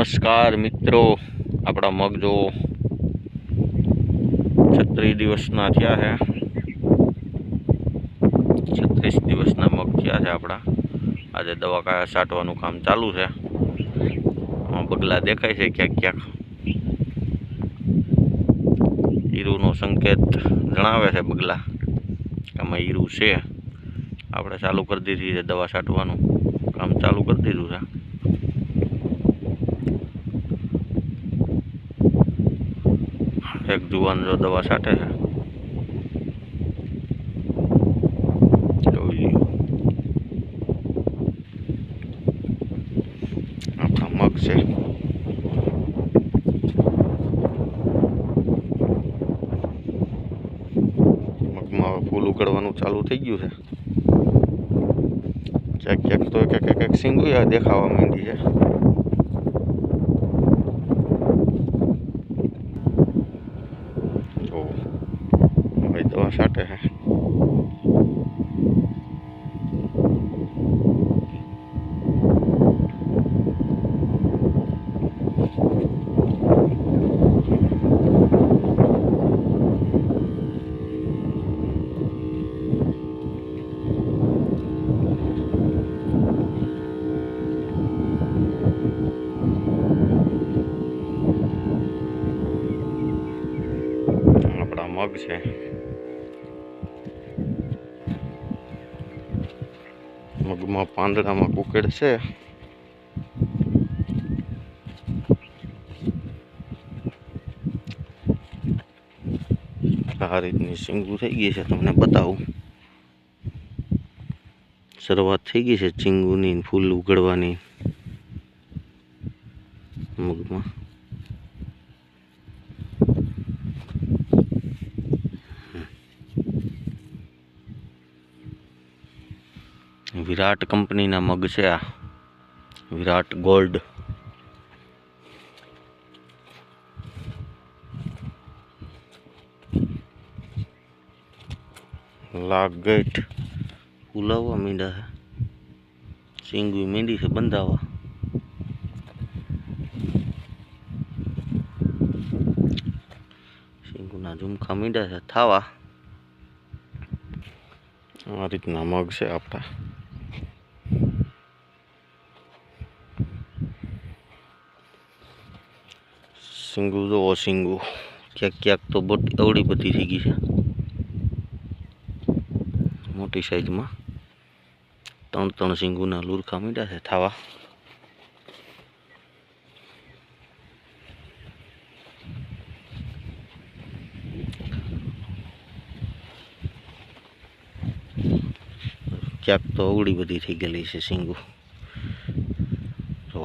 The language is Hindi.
નમસ્કાર મિત્રો, આપણા મગ જો 36 દિવસના થયા છે। 36 દિવસના મગ થયા છે આપણા। આજે દવા છાંટવાનું કામ ચાલુ છે। બગલા દેખાય છે ક્યાંક ક્યાંક। ઈરુનો સંકેત જણાવે છે બગલા કે આમાં ઈરુ છે। આપણે ચાલુ કરી દીધી છે, દવા છાંટવાનું કામ ચાલુ કરી દીધું છે। एक जुवान जो दवा छाटे है अपना मग से मग में फूल उकड़वानुं चालू थई गयुं छे। चेक चेक तो एक सींगू देखावा मांडी है। दवा छाटे है। अपना मग है मग में પાંદડા में कुकेड़ से आ रीतनी सींगू थई गई है। तमने बताऊं, शुरुआत थई गई है चींगूनी फूल उगड़वानी मग में। विराट कंपनी ना मग से आ विराट गोल्ड। लागेट फूलावा मींडा है, सींगू मींडी से बंधावा। सींगू ना झुमखा मींडा से थावा। आ रीतना मग से आपड़ा। सींगू जो सींगू क्या क्या तो अवड़ी बधी थी गई है मोटी साइज में। त्रण त्रण सींगू ना लूरखा मींड्या है थावा। क्या तो अवड़ी बधी थी गई है सींगू। तो